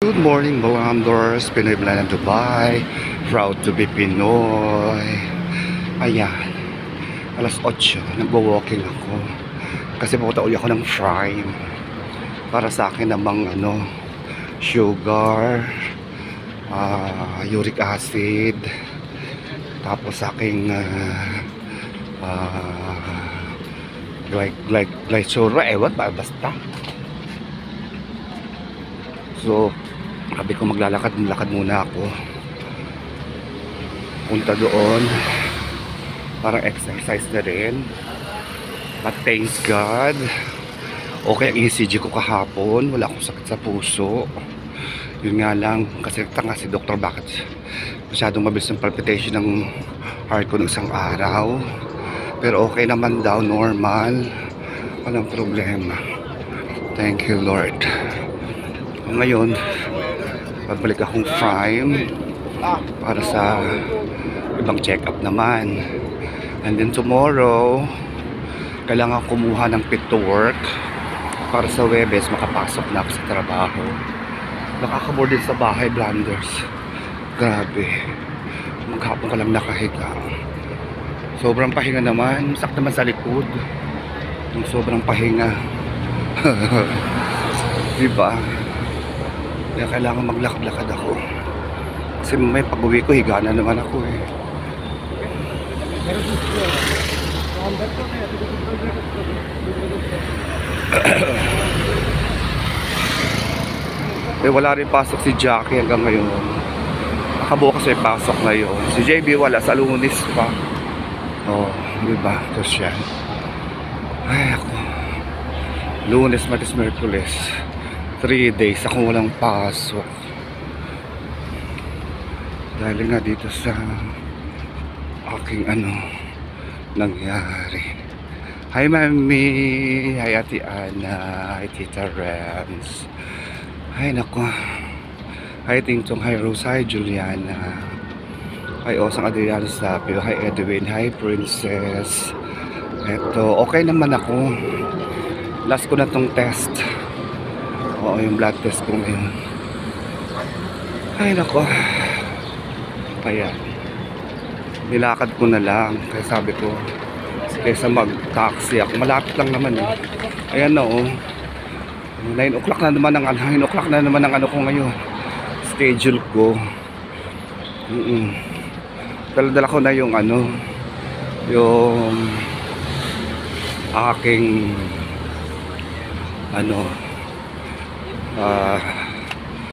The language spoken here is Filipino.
Good morning, Bawandors, Pinoy Blind ng Dubai. Proud to be Pinoy. Ayan, alas 8, nagwo-walking ako. Kasi pupunta uli ako ng Prime. Para sa akin namang sugar, uric acid, tapos sa aking glycerol, ewan ba, basta. So, sabi ko maglalakad muna ako. Punta doon. Parang exercise na rin. But thank God, okay ang ECG ko kahapon. Wala akong sakit sa puso. Yun nga lang, kasi tanga si doktor bakit masyadong mabilis ng palpitation ng heart ko ng isang araw. Pero okay naman daw, normal. Walang problema. Thank you, Lord. Ngayon, babalik akong Prime para sa ibang check-up naman. And then tomorrow, kailangan kumuha ng fit to work para sa Webes makapasok na ako sa trabaho. Nakakabor din sa bahay, Blanders. Grabe. Maghapon ka lang nakahiga. Sobrang pahinga naman. Sakit naman sa likod. Yung sobrang pahinga. Diba? Kaya kailangan maglakad-lakad ako. Kasi may pag-uwi ko, higa na naman ako eh. Eh, wala rin pasok si Jackie hanggang ngayon. Nakabukas may pasok ngayon. Si JB wala, sa Lunes pa. Oh, diba? Ito siya. Ay, ako. Lunes, Martes, Merkules. 3 days akong walang pasok. Dahil nga dito sa aking nangyari. Hi Mami, hi Ate Ana, hi Tita Rams. Hi nako. Hi Tingtong, hi Rose, hi Juliana. Hi Osang Adriano Sapio, hi Edwin, hi Princess. Eto, okay naman ako. Last ko na tong test. Oo, yung blood test ko ngayon. Ay nako. Ayan. Nilakad ko na lang. Kaya sabi ko, kaysa mag-taxi ako. Malapit lang naman eh. Ayan na oh. 9 o'clock na naman ang 9 o'clock na naman ang ko ngayon. Schedule ko. Dala ko na yung yung aking